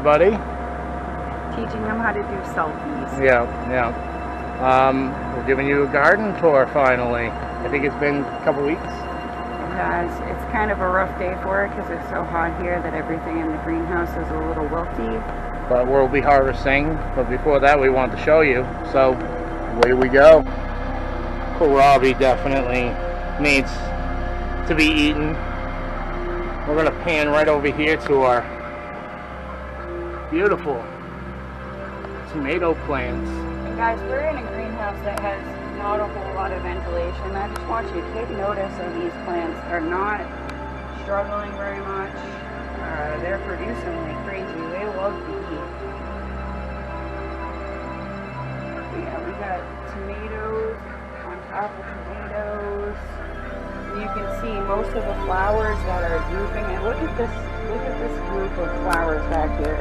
everybody. Teaching them how to do selfies. Yeah. We're giving you a garden tour finally. I think it's been a couple weeks. It has. It's kind of a rough day for it because it's so hot here that everything in the greenhouse is a little wilty. But we'll be harvesting. But before that, we want to show you. So, away we go. Kohlrabi definitely needs to be eaten. We're going to pan right over here to our beautiful tomato plants. And guys, we're in a greenhouse that has not a whole lot of ventilation. I just want you to take notice of these plants. They're not struggling very much. They're producing like crazy. They love to eat. Yeah, we got tomatoes on top of tomatoes. You can see most of the flowers that are drooping. And look at this group of flowers back here.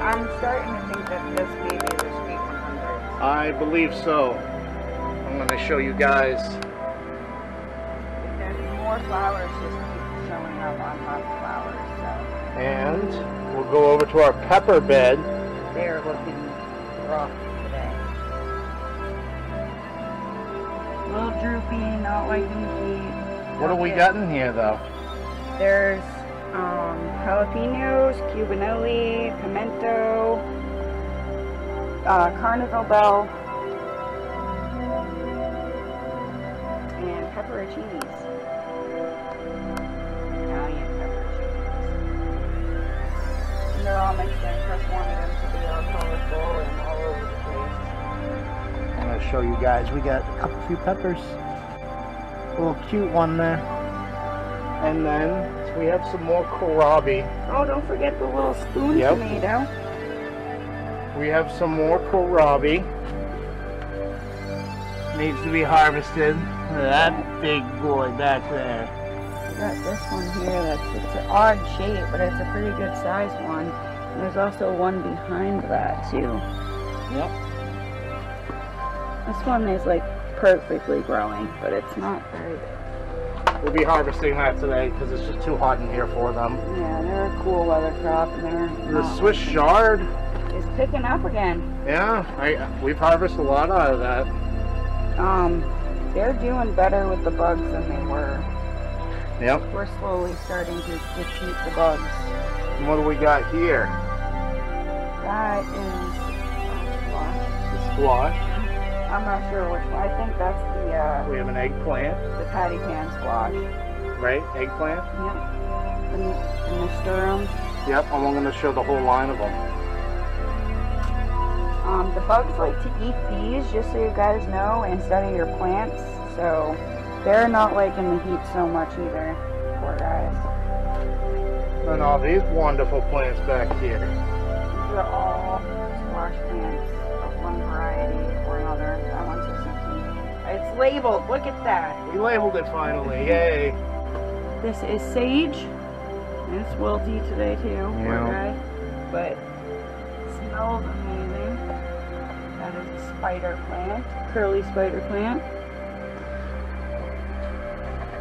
I'm starting to think that this may be the sweet 100. I believe so. I'm going to show you guys. If there's more flowers, just keep showing up on top of flowers. So. And we'll go over to our pepper bed. They're looking rough today. A little droopy, not liking the heat. What do we got in here though? There's jalapenos, cubanelli, pimento, carnival bell, and pepperoncinis. Italian pepperoncinis. And they're all mixed in. Chris wanted them to be all colorful and all over the place. I'm going to show you guys. We got a few peppers. A little cute one there. And then we have some more kohlrabi. Oh, don't forget the little spoon tomato. We have some more kohlrabi. Needs to be harvested. That big boy back there. We got this one here it's an odd shape, but it's a pretty good sized one. And there's also one behind that too. Yep. This one is like perfectly growing, but it's not very big. We'll be harvesting that today because it's just too hot in here for them. Yeah, they're a cool weather crop, and the Swiss chard is picking up again. Yeah, we've harvested a lot out of that. They're doing better with the bugs than they were. Yep. We're slowly starting to defeat the bugs. And what do we got here? That is squash. The squash. I'm not sure which one. I think that's the we have an eggplant. The patty pan squash. Right? Eggplant? Yep. And the nasturtium. Yep, and we're going to show the whole line of them. The bugs like to eat these, just so you guys know, instead of your plants. So they're not liking the heat so much either. Poor guys. And all these wonderful plants back here. These are all squash plants of one variety or another. That one's a zucchini. It's labeled. Look at that. We labeled it finally. Yay. This is sage. And it's wilty today too. Poor guy. But it smells amazing. That is a spider plant. Curly spider plant.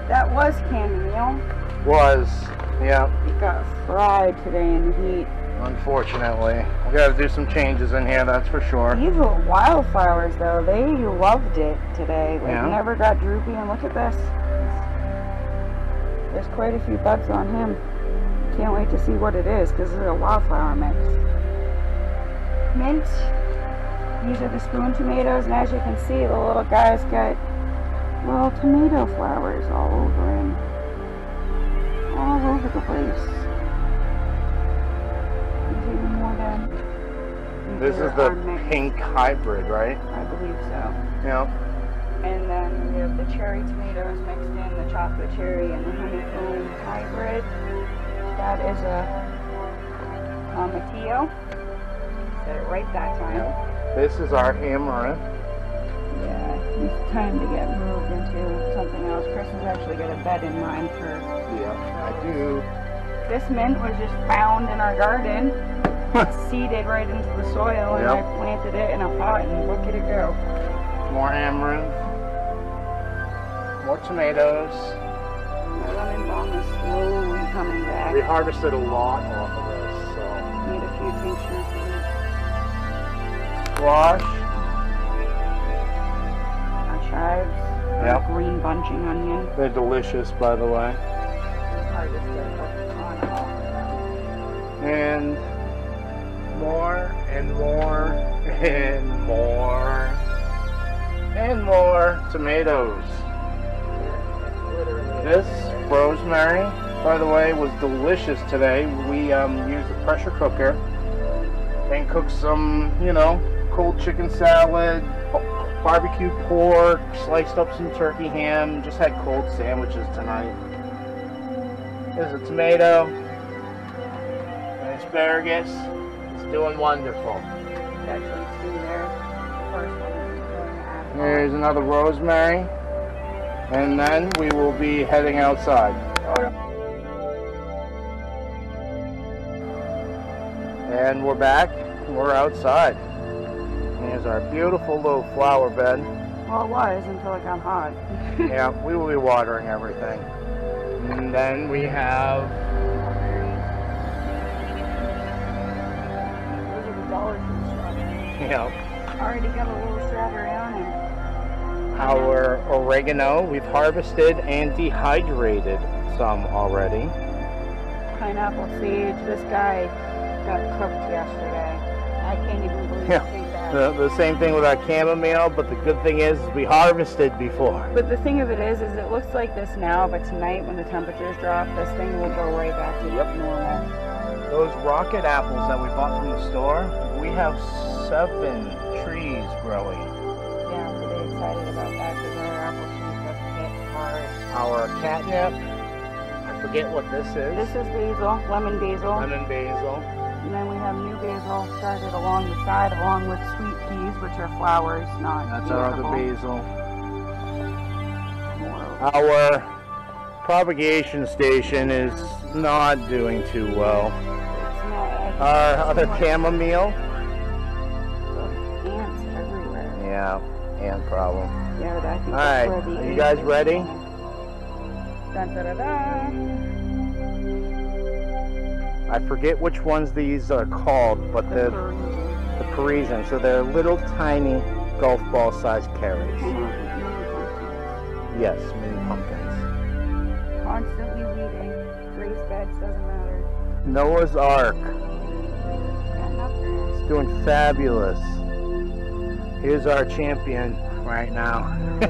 That was chamomile. Was. Yeah. It got fried today in the heat. Unfortunately. We got to do some changes in here, that's for sure. These are wildflowers though. They loved it today. They never got droopy, and look at this. There's quite a few bugs on him. Can't wait to see what it is because it's a wildflower mix. Mint. These are the spoon tomatoes, and as you can see, the little guy's got little tomato flowers all over him. All over the place. There's even more down. This is the pink hybrid, right? I believe so. Yeah. And then we have the cherry tomatoes mixed in, the chocolate cherry and the honeycomb hybrid. That is a tomatillo. Said it right that time. Yeah. This is our amaranth. Yeah, it's time to get moved into something else. Chris has actually got a bed in mind for. Yeah, I do. This mint was just found in our garden, seeded right into the soil, and I planted it in a pot, and look at it go. More amaranth. More tomatoes. My lemon balm is slowly coming back. We harvested a lot off of this, so. Need a few pink squash. Our chives. Yep. Green bunching onion. They're delicious, by the way. And more and more and more and more tomatoes. This rosemary, by the way, was delicious today. We used a pressure cooker and cooked some, you know, cold chicken salad, barbecue pork, sliced up some turkey ham, just had cold sandwiches tonight. There's a tomato, and asparagus. It's doing wonderful. There's another rosemary, and then we will be heading outside. And we're back, we're outside. Here's our beautiful little flower bed. Well, it was until it got hot. Yeah, we will be watering everything. And then we have... Those are the dollars for the strawberry. Yeah. Already got a little strawberry on it. Our oregano, we've harvested and dehydrated some already. Pineapple sage, this guy got cooked yesterday. I can't even believe that. The same thing with our chamomile, but the good thing is we harvested before. But the thing of it is it looks like this now, but tonight when the temperatures drop, this thing will go right back to normal. Those rocket apples that we bought from the store, we have 7 trees growing. Yeah, I'm pretty excited about that because our apple trees got hit hard. Our catnip, I forget what this is. This is basil, lemon basil. Lemon basil. And then we have new basil started along the side, along with sweet peas, which are flowers, not That's our other basil. More. Our propagation station is not doing too well. It's not. Our other chamomile. Ants everywhere. Yeah, ant problem. Yeah, but I think Alright, that's where the are you guys ready? Dun, da, da, da. I forget which ones these are called, but they're the Parisian. So they're little tiny golf ball sized carrots. Yes, mini pumpkins. Constantly weeding. Raised beds, doesn't matter. Noah's Ark. Got nothing. It's doing fabulous. Here's our champion right now. The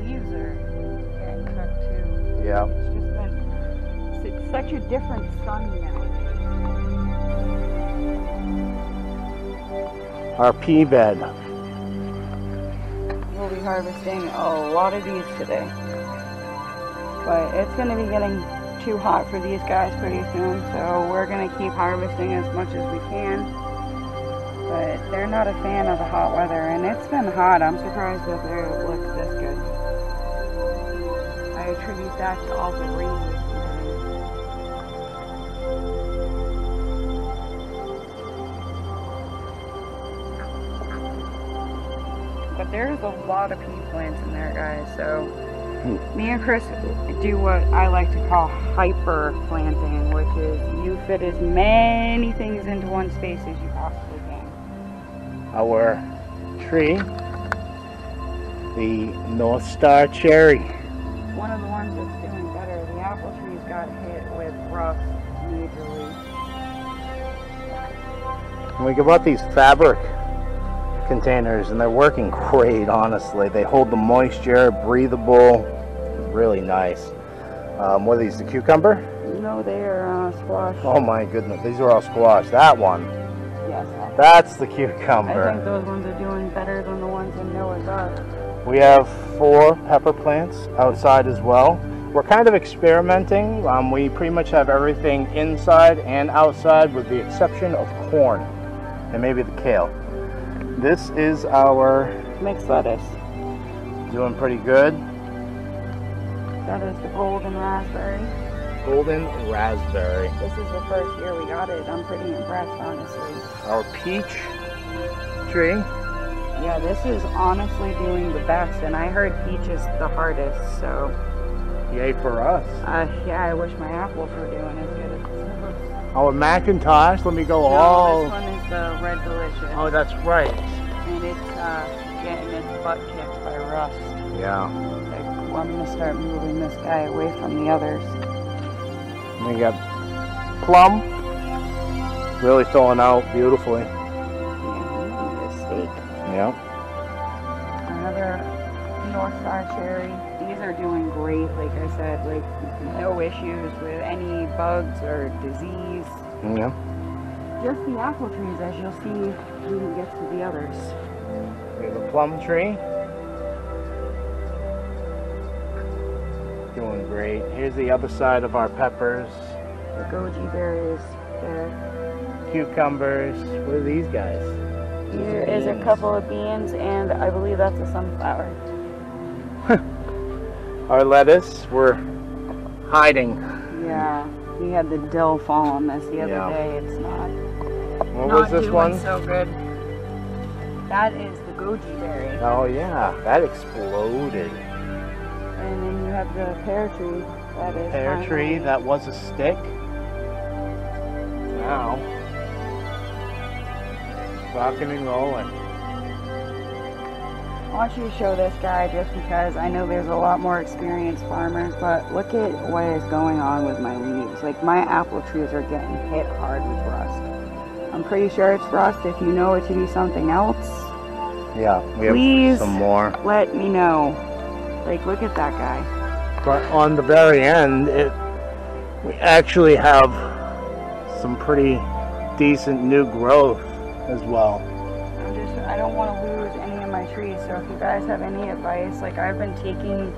leaves are getting cooked too. Yeah. It's such a different sun now. Our pea bed. We'll be harvesting a lot of these today. But it's going to be getting too hot for these guys pretty soon, so we're going to keep harvesting as much as we can. But they're not a fan of the hot weather, and it's been hot. I'm surprised that they look this good. I attribute that to all the rain. But there's a lot of pea plants in there, guys, so me and Chris do what I like to call hyper planting, which is you fit as many things into one space as you possibly can. Our tree, the North Star cherry. One of the ones that's doing better, the apple trees got hit with rust majorly. We bought these fabric containers and they're working great, honestly. They hold the moisture, breathable, really nice. What are these, the cucumber? No, they are squash. Oh my goodness, these are all squash. That one, Yes. that's the cucumber. I think those ones are doing better than the ones in Noah's Ark. We have 4 pepper plants outside as well. We're kind of experimenting. We pretty much have everything inside and outside with the exception of corn and maybe the kale. This is our Mixed lettuce. doing pretty good. That is the golden raspberry. Golden raspberry. This is the first year we got it. I'm pretty impressed, honestly. Our peach tree. Yeah, this is honestly doing the best, and I heard peach is the hardest, so... Yay for us. Yeah, I wish my apples were doing as good as this. Oh, a Macintosh. Let me go No, all. this one is the Red Delicious. Oh, that's right. And it's getting its butt kicked by rust. Yeah. Like, well, I'm gonna start moving this guy away from the others. We got plum. Really filling out beautifully. Yeah, this steak. Yeah. Another North Star cherry. These are doing great, like I said, like no issues with any bugs or disease. Yeah. Just the apple trees, as you'll see when we get to the others. We have a plum tree. Doing great. Here's the other side of our peppers. The goji berries there. Cucumbers. What are these guys? Here is a couple of beans, and I believe that's a sunflower. Our lettuce, we're hiding. Yeah, we had the dill fall on this the other day. It's not. What was this one? So good. That is the goji berry. Oh yeah, that exploded. And then you have the pear tree. That is Pear tree, that was a stick. Now, rocking and rolling. I want you to show this guy just because I know there's a lot more experienced farmers, but look at what is going on with my leaves. Like, my apple trees are getting hit hard with rust. I'm pretty sure it's rust. If you know it to be something else, Yeah, we please have some more. let me know. Like, look at that guy. But on the very end, we actually have some pretty decent new growth as well. I don't want to lose any of my trees, so if you guys have any advice, like I've been taking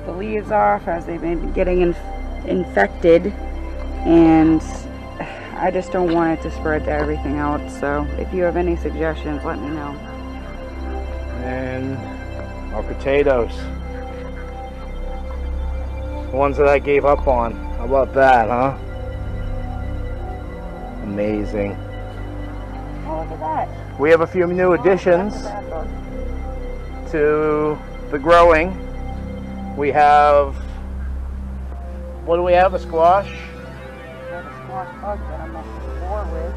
the leaves off as they've been getting infected, and I just don't want it to spread to everything else. So if you have any suggestions, let me know. And our potatoes. The ones that I gave up on. How about that, huh? Amazing. Oh, look at that. We have a few new additions to the growing. We have, what do we have, a squash? I have a squash bug that I'm not sure with.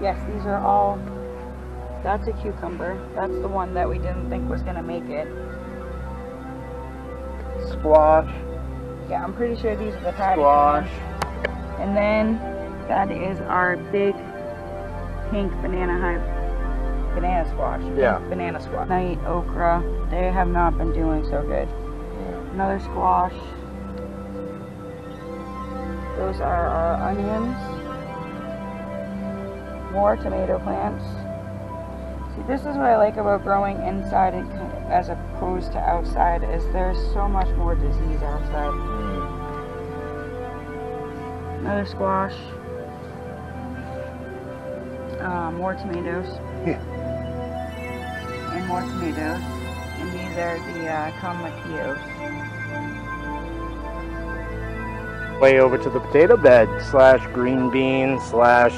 Yes, these are all, that's a cucumber. That's the one that we didn't think was going to make it. Squash. Yeah, I'm pretty sure these are the patty Squash. cans. And then that is our big pink banana squash. Yeah. Banana squash. Night okra. They have not been doing so good. Another squash. Those are our onions. More tomato plants. See, this is what I like about growing inside as opposed to outside, is there's so much more disease outside. Another squash. More tomatoes. Yeah. And more tomatoes. And these are the tomatillos. Way over to the potato bed / green bean /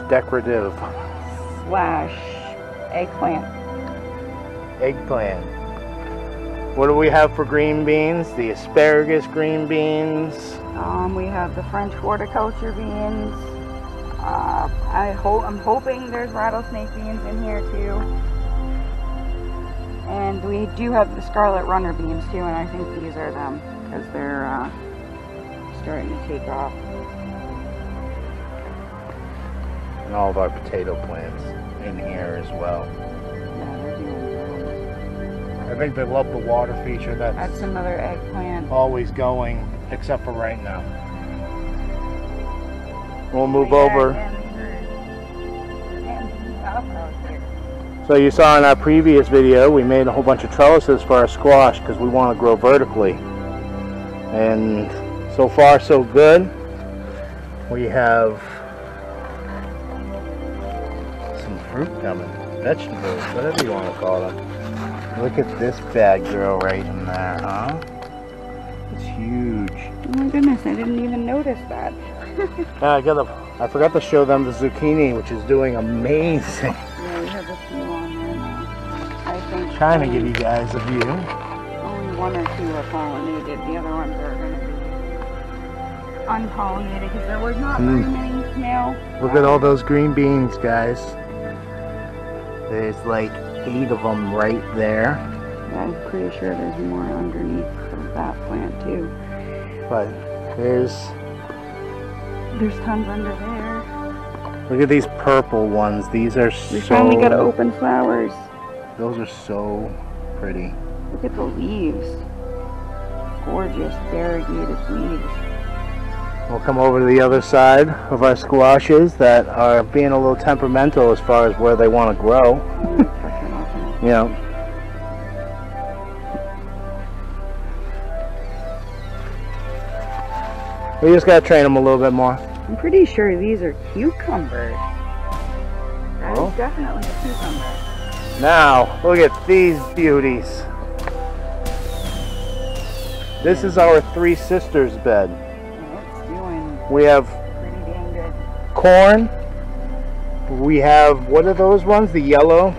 decorative. / eggplant. Eggplant. What do we have for green beans? The asparagus green beans. We have the French horticulture beans. I'm hoping there's rattlesnake beans in here too. And we do have the scarlet runner beans too, and I think these are them because they're starting to take off. And all of our potato plants in here as well. Yeah, they're doing good. I think they love the water feature That's another eggplant. always going, except for right now. We'll move over. So you saw in our previous video, we made a whole bunch of trellises for our squash because we want to grow vertically. And so far so good. We have some fruit coming, vegetables, whatever you want to call them. Look at this bad girl right in there, huh? It's huge. Oh my goodness, I didn't even notice that. I forgot to show them the zucchini, which is doing amazing. Yeah, we have a few on there now. I think Trying to give you guys a view. only 1 or 2 are pollinated. The other ones are going to be unpollinated because there was not very many male. Look at all those green beans, guys. There's like 8 of them right there. Yeah, I'm pretty sure there's more underneath of that plant too. But there's tons under there. look at these purple ones. These are We finally got open flowers. Those are so pretty. Look at the leaves. Gorgeous variegated leaves. We'll come over to the other side of our squashes that are being a little temperamental as far as where they want to grow. You know. We just gotta train them a little bit more. I'm pretty sure these are cucumbers. That Oh. is definitely a cucumber. Now, look at these beauties. This is our Three Sisters bed. It's doing We have pretty damn good. corn. We have, what are those ones? The yellow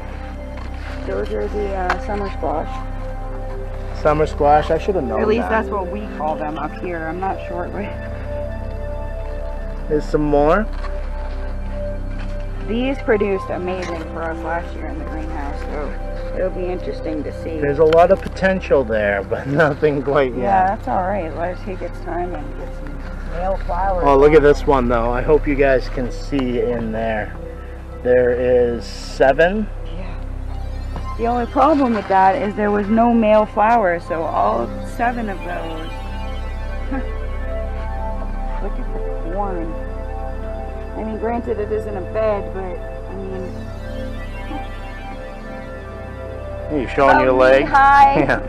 Those are the summer squash. summer squash. I should have known At least that. that's what we call them up here. I'm not sure. But There's some more. these produced amazing for us last year in the greenhouse, so it'll be interesting to see. There's a lot of potential there, but nothing quite Yeah, yet. that's all right. Let it take its time and get some male flowers. Oh, look at this one though. I hope you guys can see in there. There is 7. The only problem with that is there was no male flowers, so all 7 of those. Look at the corn. I mean, granted it isn't a bed, but I mean. You showing your leg? Hi. Yeah.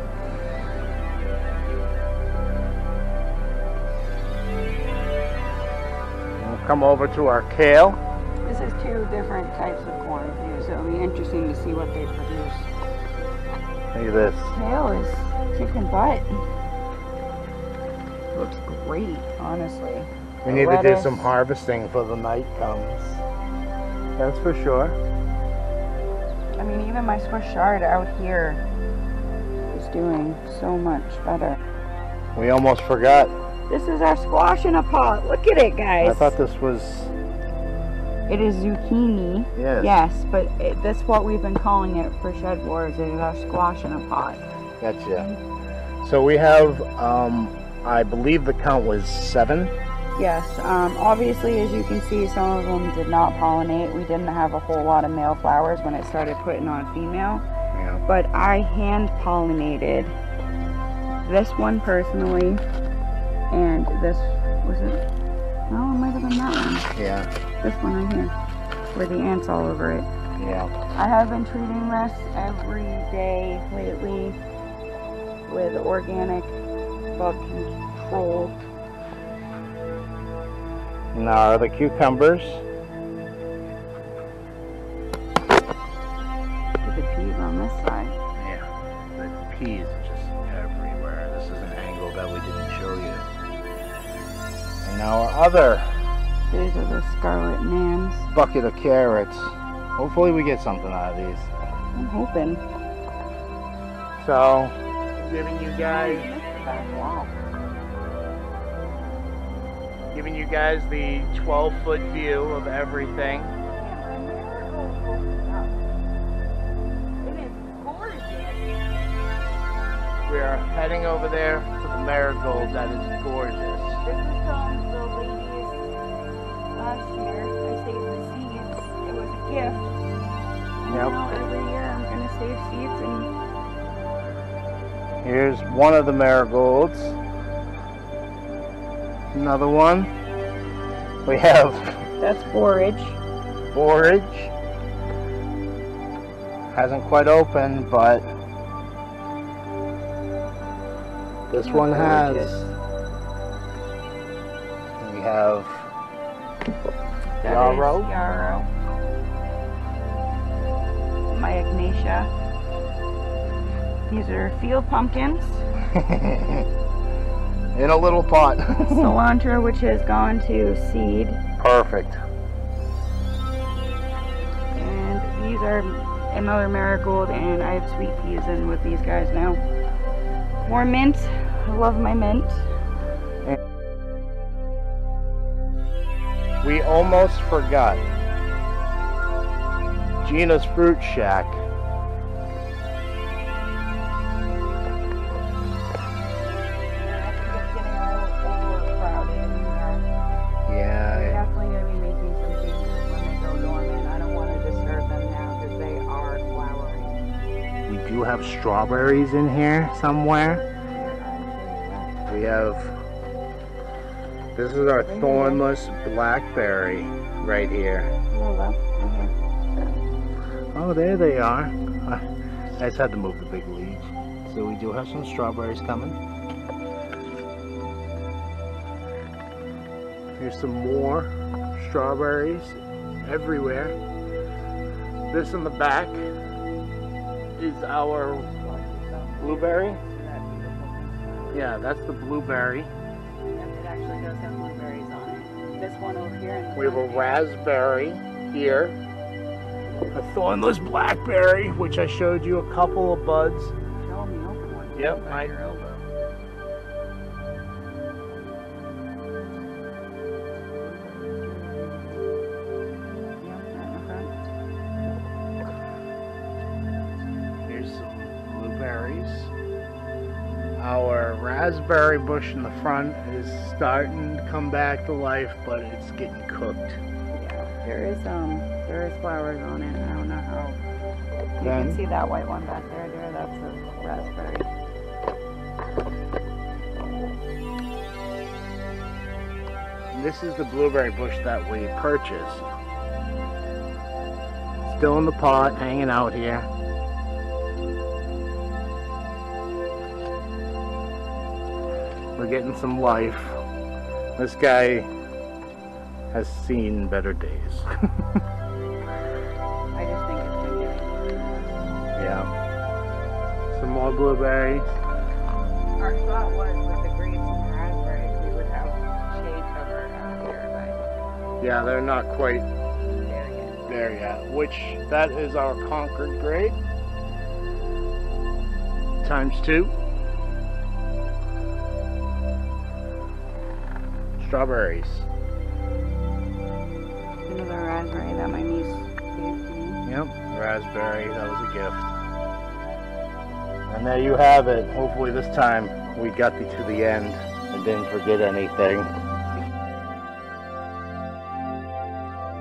We'll come over to our kale. This is 2 different types of corn too, so it'll be interesting to see what they produce. Look at this. Kale is kicking butt. Looks great, honestly. We need to do Lettuce. some harvesting before the night comes. That's for sure. I mean, even my Swiss chard out here is doing so much better. We almost forgot. This is our squash in a pot. Look at it, guys. I thought this was... It is zucchini. Yes. Yes, but that's what we've been calling it for Shed Wars. It is our squash in a pot. Gotcha. So we have, I believe the count was 7. Yes, obviously, as you can see, some of them did not pollinate. We didn't have a whole lot of male flowers when it started putting on female. Yeah. But I hand pollinated this one personally, and this, was it? No, it might have been that one. Yeah. This one right here, where the ants all over it. Yeah. I have been treating this every day lately with organic bug control. Now the cucumbers. Look at the peas on this side. Yeah. The peas are just everywhere. This is an angle that we didn't show you. And now our other These are the scarlet nans. bucket of carrots. Hopefully we get something out of these. I'm hoping. So, giving you guys the 12-foot view of everything. It is gorgeous. We are heading over there to the marigold. That is gorgeous. This is from the ladies last year. I saved the seeds. It was a gift. And Yep. now every year I'm going to save seeds and Here's one of the marigolds. Another one. We have that's forage. borage. Hasn't quite opened, but this Yeah, one has. gorgeous. We have That yarrow. is yarrow. My Ignatia. These are field pumpkins. In a little pot. Cilantro, which has gone to seed. Perfect. And these are another marigold, and I have sweet peas in with these guys now. More mint. I love my mint. We almost forgot. Ginas Fruit Shack. Yeah. We're definitely going to be making some changes when they go dormant. I don't want to disturb them now because they are flowering. We do have strawberries in here somewhere. We have, this is our thornless blackberry right here. Oh, there they are. I just had to move the big leaves. So we do have some strawberries coming. Here's some more strawberries everywhere. This in the back is our blueberry. Yeah, that's the blueberry. It actually does have blueberries on it. This one over here. We have a raspberry here. A thornless blackberry, which I showed you a couple of buds. Show me open one. Yep. By your elbow. Here's some blueberries. Our raspberry bush in the front is starting to come back to life, but it's getting cooked. Yeah, there is flowers on it. I don't know how. You can see that white one back there. That's a raspberry. This is the blueberry bush that we purchased. Still in the pot, hanging out here. We're getting some life. This guy has seen better days. I just think it's been good. Yeah. Some more blueberries. Our thought was with the grapes and the raspberries, we would have shade cover out here, but Yeah, they're not quite there yet. there yet. Which, that is our Concord grape. ×2. Strawberries. Another raspberry that my niece gave to me. Yep, raspberry, that was a gift. And there you have it. Hopefully this time we got to the end and didn't forget anything.